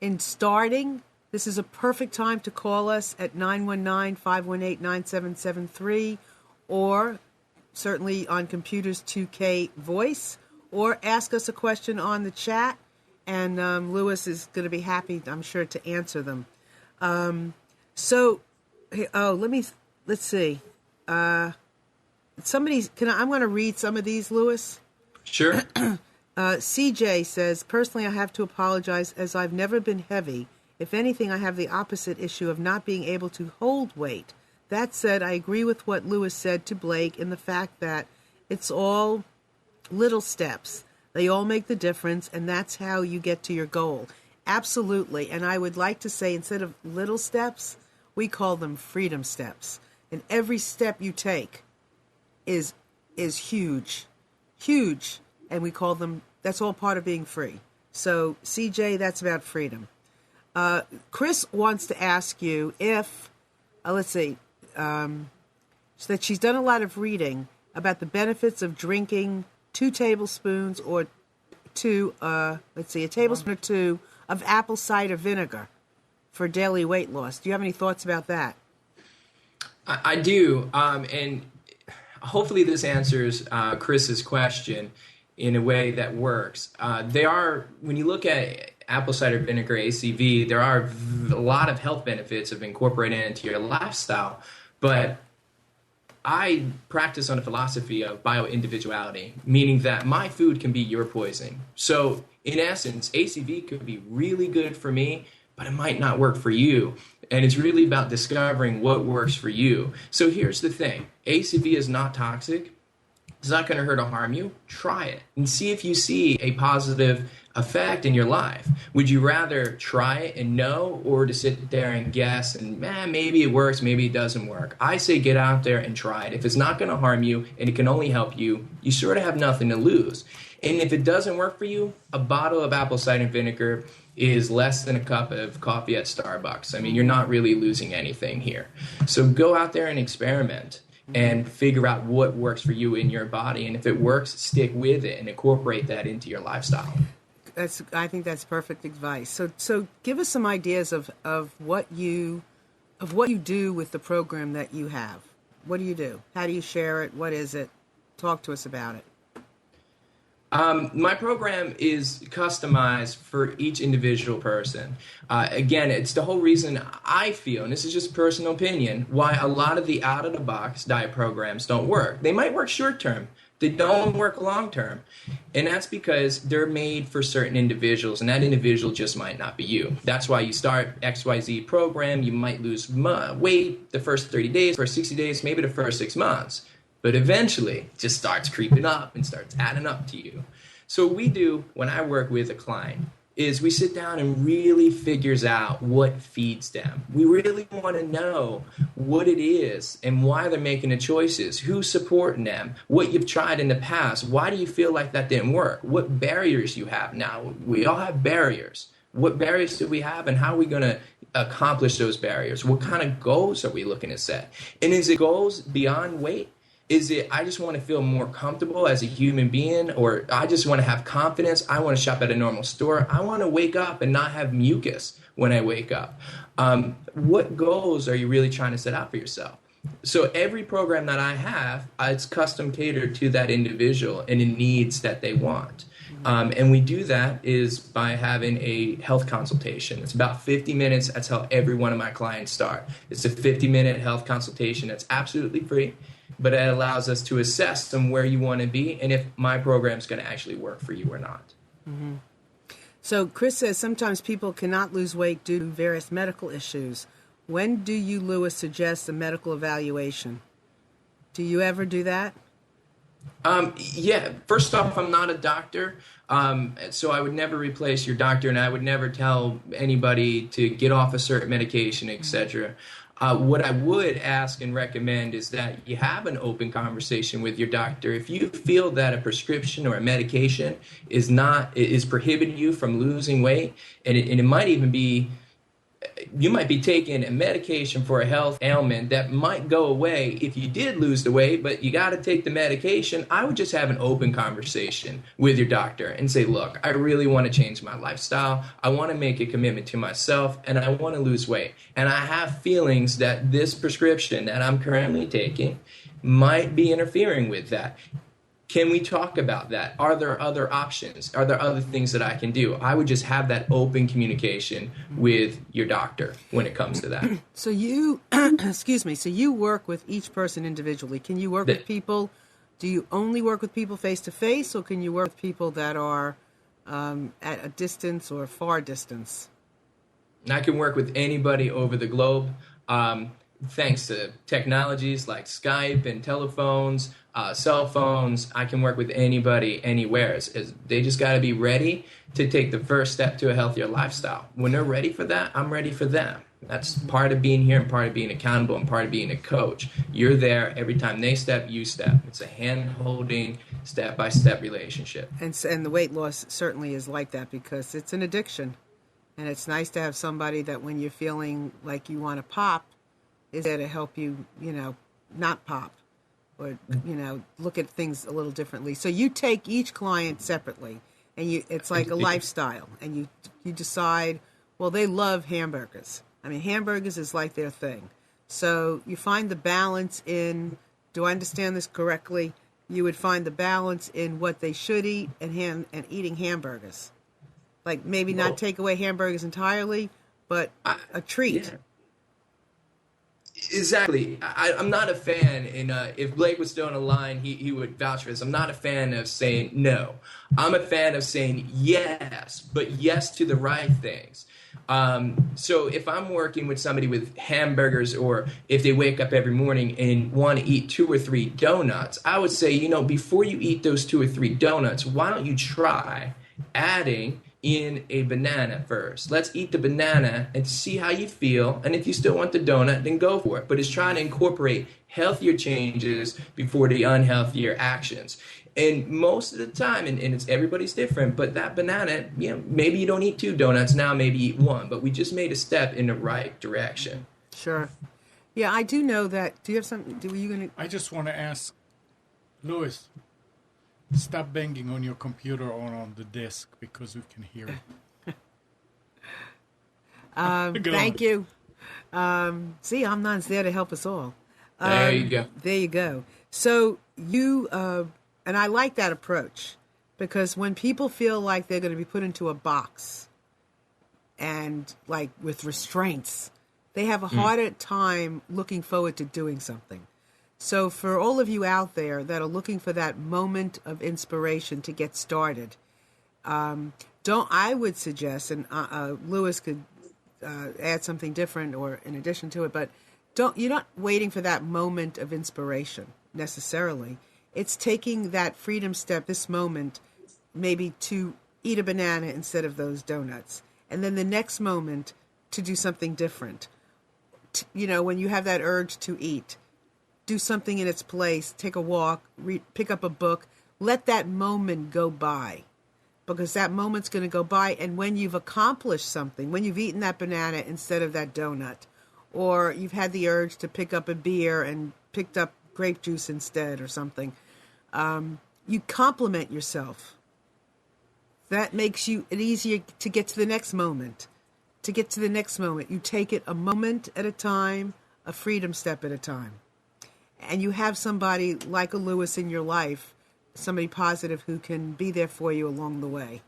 S1: in starting, this is a perfect time to call us at 919-518-9773, or certainly on Computers 2K Voice, or ask us a question on the chat, and Lewis is going to be happy, I'm sure, to answer them. Let's see. I'm going to read some of these, Lewis.
S3: Sure.
S1: CJ says, personally, I have to apologize as I've never been heavy. If anything, I have the opposite issue of not being able to hold weight. That said, I agree with what Lewis said to Blake in the fact that it's all little steps. They all make the difference, and that's how you get to your goal. Absolutely. And I would like to say, instead of little steps, we call them freedom steps. And every step you take is huge. Huge. And we call them, that's all part of being free. So, CJ, that's about freedom. Chris wants to ask you if, that she's done a lot of reading about the benefits of drinking 2 tablespoons or a tablespoon or 2 of apple cider vinegar for daily weight loss. Do you have any thoughts about that?
S3: I do, and hopefully this answers Chris's question in a way that works. When you look at apple cider vinegar, ACV, there are a lot of health benefits of incorporating it into your lifestyle, but I practice on a philosophy of bio-individuality, meaning that my food can be your poison. So in essence, ACV could be really good for me, but it might not work for you. And it's really about discovering what works for you. So here's the thing. ACV is not toxic. It's not going to hurt or harm you. Try it and see if you see a positive effect in your life. Would you rather try it and know, or to sit there and guess and maybe it works, maybe it doesn't work? I say get out there and try it. If it's not going to harm you and it can only help you, you sort of have nothing to lose. And if it doesn't work for you, a bottle of apple cider vinegar is less than a cup of coffee at Starbucks. I mean, you're not really losing anything here. So go out there and experiment and figure out what works for you in your body. And if it works, stick with it and incorporate that into your lifestyle.
S1: I think that's perfect advice. So give us some ideas of what you do with the program that you have. What do you do? How do you share it? What is it? Talk to us about it.
S3: My program is customized for each individual person. Again, it's the whole reason I feel, and this is just personal opinion, why a lot of the out-of-the-box diet programs don't work. They might work short-term, They don't work long term. And that's because they're made for certain individuals, and that individual just might not be you. That's why you start XYZ program. You might lose weight the first 30 days, first 60 days, maybe the first 6 months. But eventually, it just starts creeping up and starts adding up to you. So what we do when I work with a client is we sit down and really figures out what feeds them. We really want to know what it is and why they're making the choices, who's supporting them, what you've tried in the past, why do you feel like that didn't work, what barriers you have now. We all have barriers. What barriers do we have, and how are we going to accomplish those barriers? What kind of goals are we looking to set? And is it goals beyond weight? Is it, I just want to feel more comfortable as a human being, or I just want to have confidence, I want to shop at a normal store, I want to wake up and not have mucus when I wake up? What goals are you really trying to set out for yourself? So every program that I have, it's custom catered to that individual and the needs that they want. And we do that is by having a health consultation. It's about 50 minutes. That's how every one of my clients start. It's a 50-minute health consultation that's absolutely free, but it allows us to assess them where you want to be and if my program is going to actually work for you or not.
S1: Mm-hmm. So Chris says sometimes people cannot lose weight due to various medical issues. When do you, Lewis, suggest a medical evaluation? Do you ever do that?
S3: Yeah. First off, I'm not a doctor, so I would never replace your doctor, and I would never tell anybody to get off a certain medication, etc. What I would ask and recommend is that you have an open conversation with your doctor. If you feel that a prescription or a medication is prohibiting you from losing weight, and it might even be, you might be taking a medication for a health ailment that might go away if you did lose the weight, but you got to take the medication. I would just have an open conversation with your doctor and say, look, I really want to change my lifestyle. I want to make a commitment to myself, and I want to lose weight. And I have feelings that this prescription that I'm currently taking might be interfering with that. Can we talk about that? Are there other options? Are there other things that I can do? I would just have that open communication with your doctor when it comes to that.
S1: So you, excuse me, so you work with each person individually. Can you work with people? Do you only work with people face-to-face, or can you work with people that are at a distance or far distance?
S3: I can work with anybody over the globe. Thanks to technologies like Skype and telephones, cell phones, I can work with anybody, anywhere. They just got to be ready to take the first step to a healthier lifestyle. When they're ready for that, I'm ready for them. That's part of being here and part of being accountable and part of being a coach. You're there every time they step, you step. It's a hand-holding, step-by-step relationship. And
S1: the weight loss certainly is like that because it's an addiction. And it's nice to have somebody that when you're feeling like you want to pop, is there to help you, not pop or, look at things a little differently. So you take each client separately and it's like a lifestyle, and you decide, well, they love hamburgers. I mean, hamburgers is like their thing. So you find the balance in, do I understand this correctly? You would find the balance in what they should eat and eating hamburgers. Like maybe not take away hamburgers entirely, but a treat.
S3: Yeah. Exactly. I'm not a fan, and if Blake was still on the line, he would vouch for this. I'm not a fan of saying no. I'm a fan of saying yes, but yes to the right things. So if I'm working with somebody with hamburgers, or if they wake up every morning and want to eat 2 or 3 donuts, I would say, before you eat those 2 or 3 donuts, why don't you try adding in a banana first? Let's eat the banana and see how you feel. And if you still want the donut, then go for it. But it's trying to incorporate healthier changes before the unhealthier actions. And most of the time, and it's everybody's different, but that banana, maybe you don't eat 2 donuts now, maybe eat 1. But we just made a step in the right direction.
S1: Sure. Yeah, I do know that. Do you have something?
S2: I just want to ask, Louis, stop banging on your computer or on the desk because we can hear it.
S1: Thank you. See, Amnon's there to help us all.
S3: There you go.
S1: There you go. So you, and I like that approach, because when people feel like they're going to be put into a box and like with restraints, they have a harder time looking forward to doing something. So for all of you out there that are looking for that moment of inspiration to get started, I would suggest, and Lewis could add something different or in addition to it, but you're not waiting for that moment of inspiration necessarily. It's taking that freedom step, this moment, maybe to eat a banana instead of those donuts. And then the next moment to do something different. When you have that urge to eat, do something in its place, take a walk, pick up a book, let that moment go by. Because that moment's going to go by, and when you've accomplished something, when you've eaten that banana instead of that donut, or you've had the urge to pick up a beer and picked up grape juice instead or something, you compliment yourself. That makes it easier to get to the next moment. To get to the next moment, you take it a moment at a time, a freedom step at a time. And you have somebody like a Lewis in your life, somebody positive who can be there for you along the way.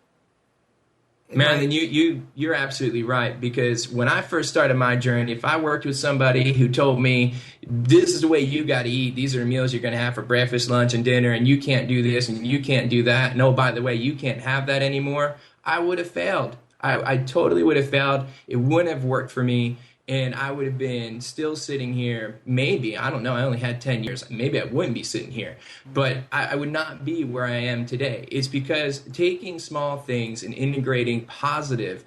S3: Marilyn, you're absolutely right, because when I first started my journey, if I worked with somebody who told me, this is the way you got to eat, these are the meals you're going to have for breakfast, lunch, and dinner, and you can't do this, and you can't do that, and oh, by the way, you can't have that anymore, I would have failed. I totally would have failed. It wouldn't have worked for me, and I would have been still sitting here, maybe, I don't know, I only had 10 years, maybe I wouldn't be sitting here, but I would not be where I am today. It's because taking small things and integrating positive,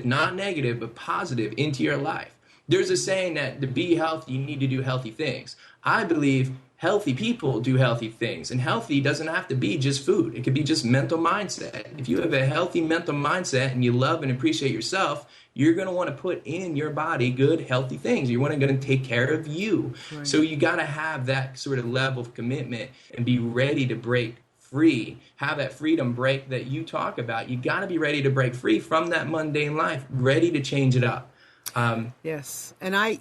S3: not negative, but positive into your life. There's a saying that to be healthy, you need to do healthy things. I believe healthy people do healthy things, and healthy doesn't have to be just food. It could be just mental mindset. If you have a healthy mental mindset and you love and appreciate yourself, you're going to want to put in your body good, healthy things. You're going to take care of you. Right. So you got to have that sort of level of commitment and be ready to break free. Have that freedom break that you talk about. You got to be ready to break free from that mundane life, ready to change it up.
S1: Yes, and I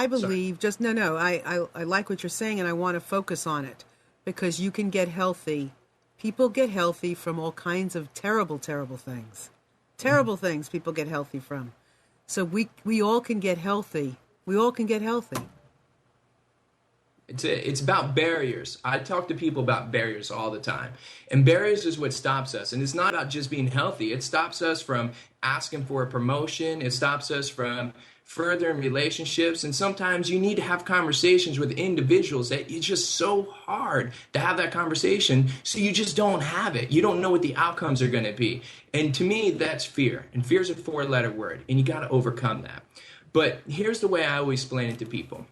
S1: believe I like what you're saying, and I want to focus on it because you can get healthy. People get healthy from all kinds of terrible, terrible things. Terrible things people get healthy from. So we all can get healthy. We all can get healthy.
S3: It's about barriers. I talk to people about barriers all the time. And barriers is what stops us. And it's not about just being healthy. It stops us from asking for a promotion. It stops us from furthering relationships. And sometimes you need to have conversations with individuals that it's just so hard to have that conversation. So you just don't have it. You don't know what the outcomes are going to be. And to me, that's fear. And fear is a 4-letter word. And you got to overcome that. But here's the way I always explain it to people.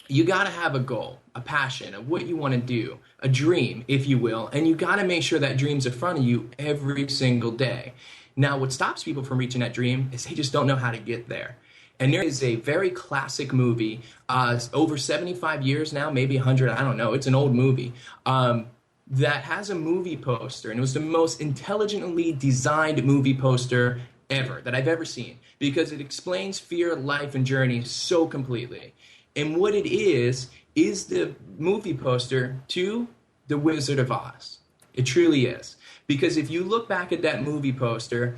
S3: You got to have a goal, a passion of what you want to do, a dream, if you will, and you got to make sure that dream's in front of you every single day. Now, what stops people from reaching that dream is they just don't know how to get there. And there is a very classic movie, over 75 years now, maybe 100, I don't know, it's an old movie, that has a movie poster, and it was the most intelligently designed movie poster ever that I've ever seen, because it explains fear, life, and journey so completely. And what it is the movie poster to The Wizard of Oz. It truly is. Because if you look back at that movie poster,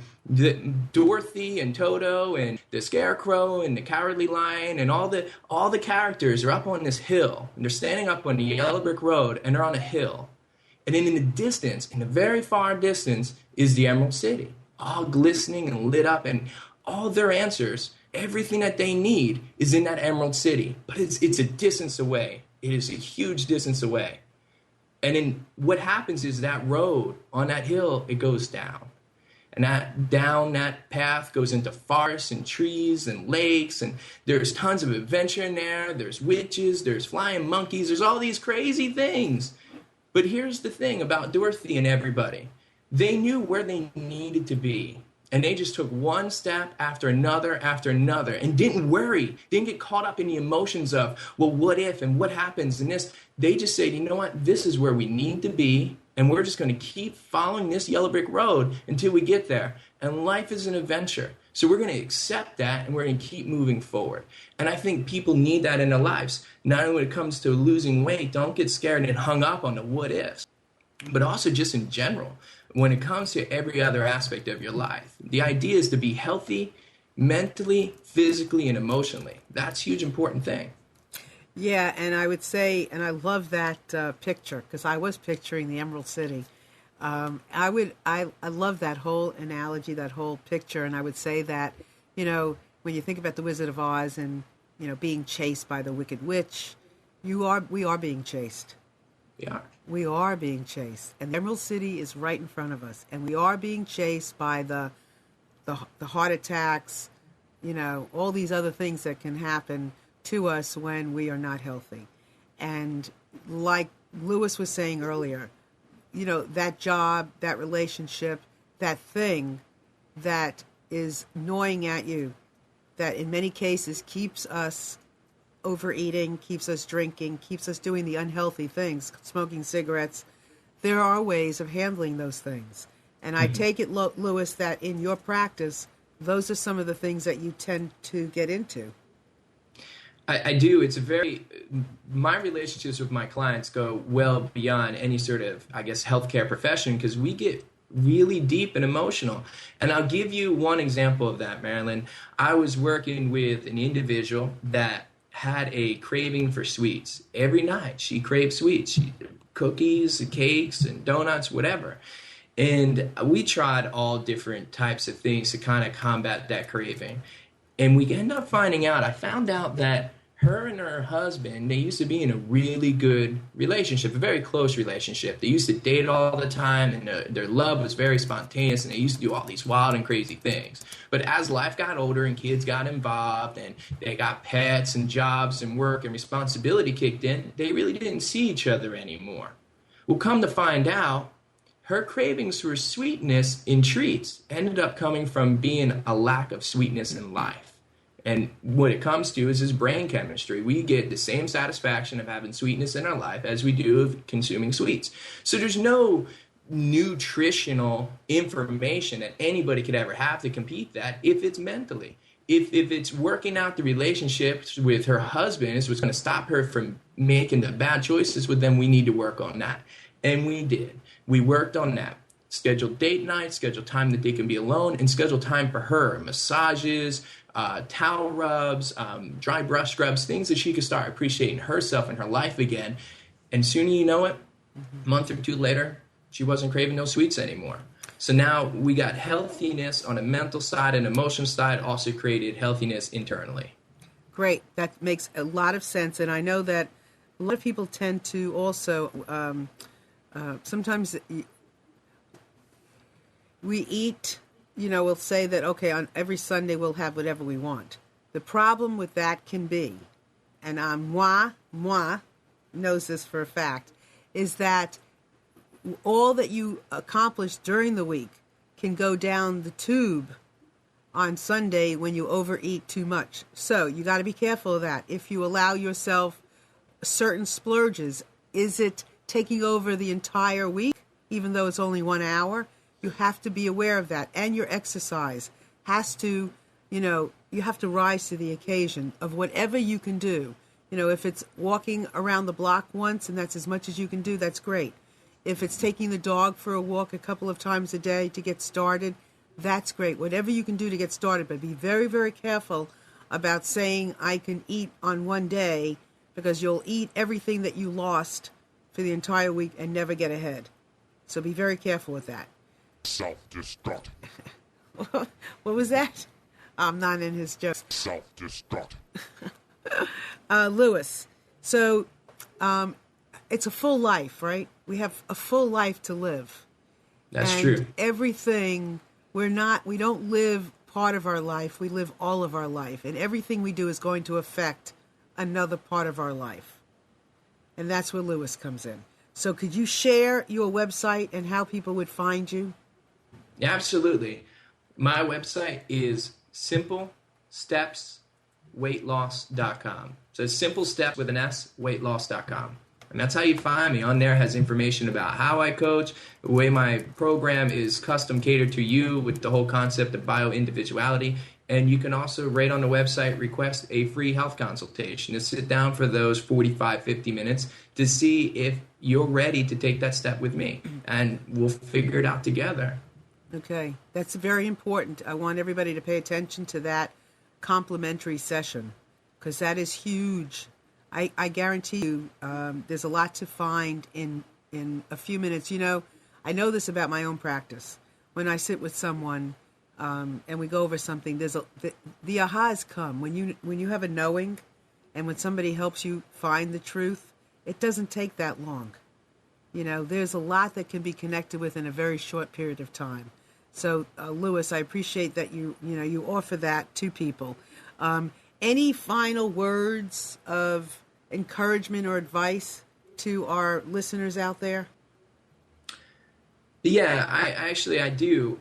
S3: Dorothy and Toto and the Scarecrow and the Cowardly Lion and all the characters are up on this hill. And they're standing up on the yellow brick road, and they're on a hill. And then in the distance, in the very far distance, is the Emerald City, all glistening and lit up, and all their answers, everything that they need is in that Emerald City, but it's a distance away. It is a huge distance away. And then what happens is that road on that hill, it goes down. And that path goes into forests and trees and lakes, and there's tons of adventure in there. There's witches, there's flying monkeys, there's all these crazy things. But here's the thing about Dorothy and everybody. They knew where they needed to be. And they just took one step after another and didn't worry, didn't get caught up in the emotions of, well, what if and what happens and this. They just said, you know what, this is where we need to be, and we're just going to keep following this yellow brick road until we get there. And life is an adventure. So we're going to accept that, and we're going to keep moving forward. And I think people need that in their lives. Not only when it comes to losing weight, don't get scared and hung up on the what ifs, but also just in general. When it comes to every other aspect of your life, the idea is to be healthy mentally, physically, and emotionally. That's a huge important thing.
S1: Yeah, and I would say, and I love that picture because I was picturing the Emerald City. I love that whole analogy, that whole picture, and I would say that, when you think about the Wizard of Oz and being chased by the Wicked Witch, we are being chased.
S3: Yeah.
S1: We are being chased, and the Emerald City is right in front of us, and we are being chased by the heart attacks, all these other things that can happen to us when we are not healthy. And like Lewis was saying earlier, that job, that relationship, that thing that is gnawing at you, that in many cases keeps us overeating, keeps us drinking, keeps us doing the unhealthy things, smoking cigarettes. There are ways of handling those things. And I take it, Lewis, that in your practice, those are some of the things that you tend to get into.
S3: I do. My relationships with my clients go well beyond any sort of, I guess, healthcare profession, because we get really deep and emotional. And I'll give you one example of that, Marilyn. I was working with an individual that had a craving for sweets. Every night she craved sweets, cookies, cakes, and donuts, whatever. And we tried all different types of things to kind of combat that craving. And I found out that her and her husband, they used to be in a really good relationship, a very close relationship. They used to date all the time, and their love was very spontaneous, and they used to do all these wild and crazy things. But as life got older and kids got involved, and they got pets and jobs and work and responsibility kicked in, they really didn't see each other anymore. Well, come to find out, her cravings for sweetness in treats ended up coming from being a lack of sweetness in life. And what it comes to is brain chemistry. We get the same satisfaction of having sweetness in our life as we do of consuming sweets. So there's no nutritional information that anybody could ever have to compete that if it's mentally. If it's working out the relationships with her husband is what's going to stop her from making the bad choices, well, then we need to work on that. And we did. We worked on that. Scheduled date nights, scheduled time that they can be alone, and scheduled time for her. Massages, towel rubs, dry brush scrubs, things that she could start appreciating herself and her life again. And sooner you know it, a month or two later, she wasn't craving those sweets anymore. So now we got healthiness on a mental side and emotional side, also created healthiness internally.
S1: Great. That makes a lot of sense. And I know that a lot of people tend to also, sometimes we eat, we'll say that, okay, on every Sunday we'll have whatever we want. The problem with that can be, and moi knows this for a fact, is that all that you accomplish during the week can go down the tube on Sunday when you overeat too much. So you got to be careful of that. If you allow yourself certain splurges, is it taking over the entire week, even though it's only 1 hour? You have to be aware of that. And your exercise has to, you have to rise to the occasion of whatever you can do. If it's walking around the block once and that's as much as you can do, that's great. If it's taking the dog for a walk a couple of times a day to get started, that's great. Whatever you can do to get started, but be very, very careful about saying I can eat on one day, because you'll eat everything that you lost for the entire week and never get ahead. So be very careful with that.
S6: Self-destruct.
S1: What was that? I'm not in his jokes.
S6: Self-destruct.
S1: Lewis, so it's a full life, right? We have a full life to live.
S3: That's true.
S1: Everything, we don't live part of our life, we live all of our life. And everything we do is going to affect another part of our life. And that's where Lewis comes in. So could you share your website and how people would find you?
S3: Absolutely. My website is simplestepsweightloss.com. So it's simple steps with an S, weightloss.com. And that's how you find me. On there has information about how I coach, the way my program is custom catered to you with the whole concept of bio-individuality. And you can also, right on the website, request a free health consultation to sit down for those 45, 50 minutes to see if you're ready to take that step with me. And we'll figure it out together.
S1: Okay, that's very important. I want everybody to pay attention to that complimentary session, because that is huge. I guarantee you there's a lot to find in a few minutes. You know, I know this about my own practice. When I sit with someone and we go over something, the ahas come when you have a knowing, and when somebody helps you find the truth, it doesn't take that long. You know, there's a lot that can be connected with in a very short period of time. So, Louis, I appreciate that you offer that to people. Any final words of encouragement or advice to our listeners out there?
S3: Yeah, I do.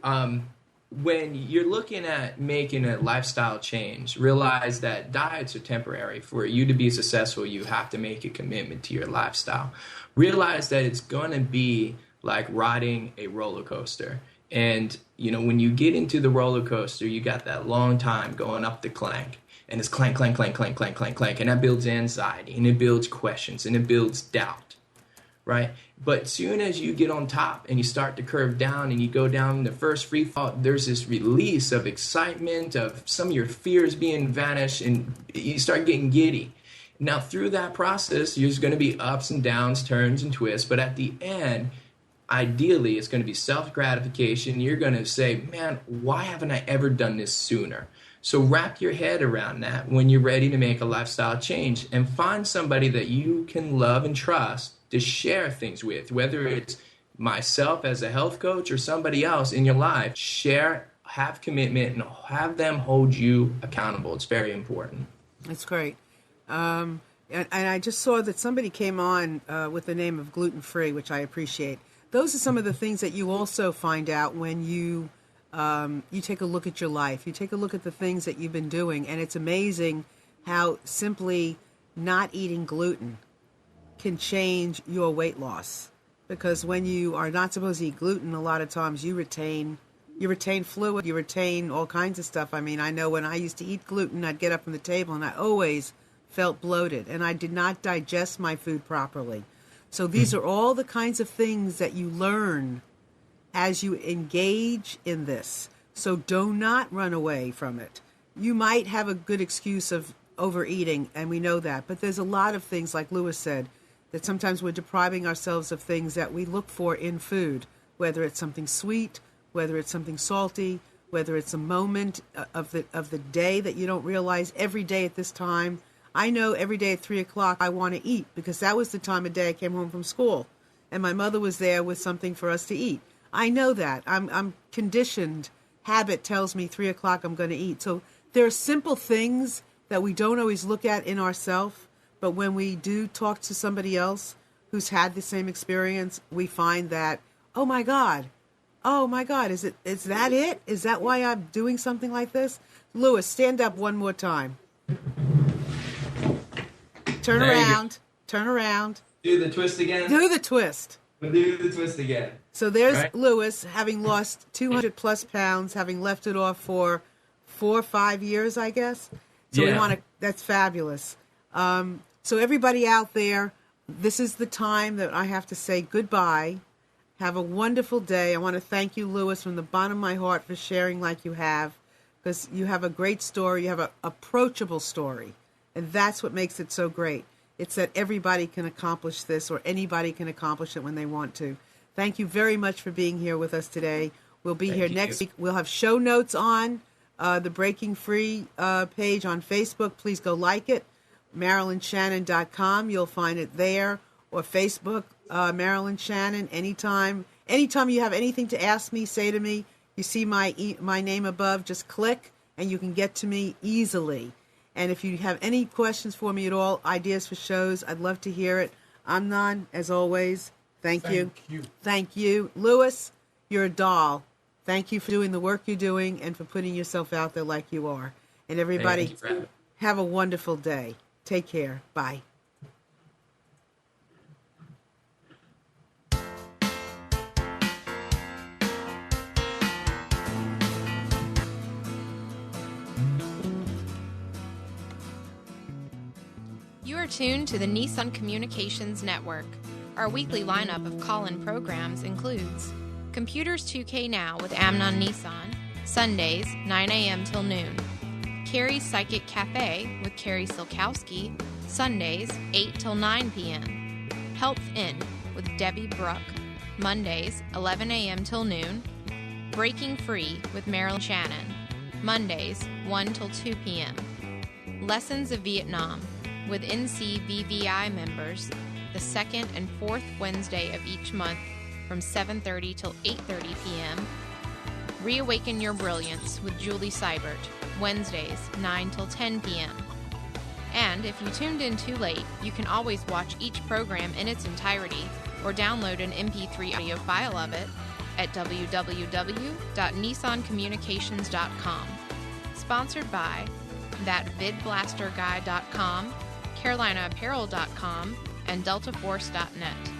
S3: When you're looking at making a lifestyle change, realize that diets are temporary. For you to be successful, you have to make a commitment to your lifestyle. Realize that it's going to be like riding a roller coaster. And, you know, when you get into the roller coaster, you got that long time going up the clank. And it's clank, clank, clank, clank, clank, clank, clank. And that builds anxiety, and it builds questions, and it builds doubt, right? But soon as you get on top and you start to curve down and you go down the first free fall, there's this release of excitement, of some of your fears being vanished, and you start getting giddy. Now, through that process, there's going to be ups and downs, turns and twists, but at the end, ideally, it's going to be self-gratification. You're going to say, man, why haven't I ever done this sooner? So wrap your head around that when you're ready to make a lifestyle change, and find somebody that you can love and trust to share things with, whether it's myself as a health coach or somebody else in your life. Share, have commitment, and have them hold you accountable. It's very important.
S1: That's great. And I just saw that somebody came on with the name of gluten-free, which I appreciate. Those are some of the things that you also find out when you take a look at your life. You take a look at the things that you've been doing, and it's amazing how simply not eating gluten can change your weight loss. Because when you are not supposed to eat gluten, a lot of times you retain fluid, you retain all kinds of stuff. I mean, I know when I used to eat gluten, I'd get up from the table and I always felt bloated, and I did not digest my food properly. So these are all the kinds of things that you learn as you engage in this. So do not run away from it. You might have a good excuse of overeating, and we know that, but there's a lot of things, like Louis said, that sometimes we're depriving ourselves of things that we look for in food, whether it's something sweet, whether it's something salty, whether it's a moment of the day that you don't realize. Every day at this time, I know every day at 3 o'clock I want to eat, because that was the time of day I came home from school, and my mother was there with something for us to eat. I know that. I'm conditioned. Habit tells me 3 o'clock I'm going to eat. So there are simple things that we don't always look at in ourselves, but when we do talk to somebody else who's had the same experience, we find that, oh my God, is that it? Is that why I'm doing something like this? Louis, stand up one more time. Turn around.
S3: Do the twist again.
S1: Do the twist.
S3: Do the twist again.
S1: So there's
S3: right.
S1: Louis, having lost 200 plus pounds, having left it off for 4 or 5 years, I guess. So
S3: yeah.
S1: That's fabulous. So everybody out there, this is the time that I have to say goodbye. Have a wonderful day. I want to thank you, Louis, from the bottom of my heart for sharing like you have, because you have a great story. You have an approachable story, and that's what makes it so great. It's that everybody can accomplish this, or anybody can accomplish it when they want to. Thank you very much for being here with us today. We'll be here next week. We'll have show notes on the Breaking Free page on Facebook. Please go like it. MarilynShannon.com. You'll find it there. Or Facebook, Marilyn Shannon. Anytime you have anything to ask me, say to me. You see my name above, just click, and you can get to me easily. And if you have any questions for me at all, ideas for shows, I'd love to hear it. Amnon, as always, thank you. Thank you. Louis, you're a doll. Thank you for doing the work you're doing and for putting yourself out there like you are. And everybody, have a wonderful day. Take care. Bye.
S7: You are tuned to the Nissan Communications Network. Our weekly lineup of call-in programs includes Computers 2K Now with Amnon Nissan, Sundays, 9 a.m. till noon. Carrie's Psychic Cafe with Carrie Silkowski, Sundays, 8 till 9 p.m. Health In with Debbie Bruck, Mondays, 11 a.m. till noon. Breaking Free with Marilyn Shannon, Mondays, 1 till 2 p.m. Lessons of Vietnam with NCVVI members, the second and fourth Wednesday of each month from 7:30 till 8:30 p.m. Reawaken Your Brilliance with Julie Seibert, Wednesdays, 9 till 10 p.m. And if you tuned in too late, you can always watch each program in its entirety or download an MP3 audio file of it at www.nissancommunications.com. Sponsored by thatvidblasterguy.com, carolinaapparel.com, and deltaforce.net.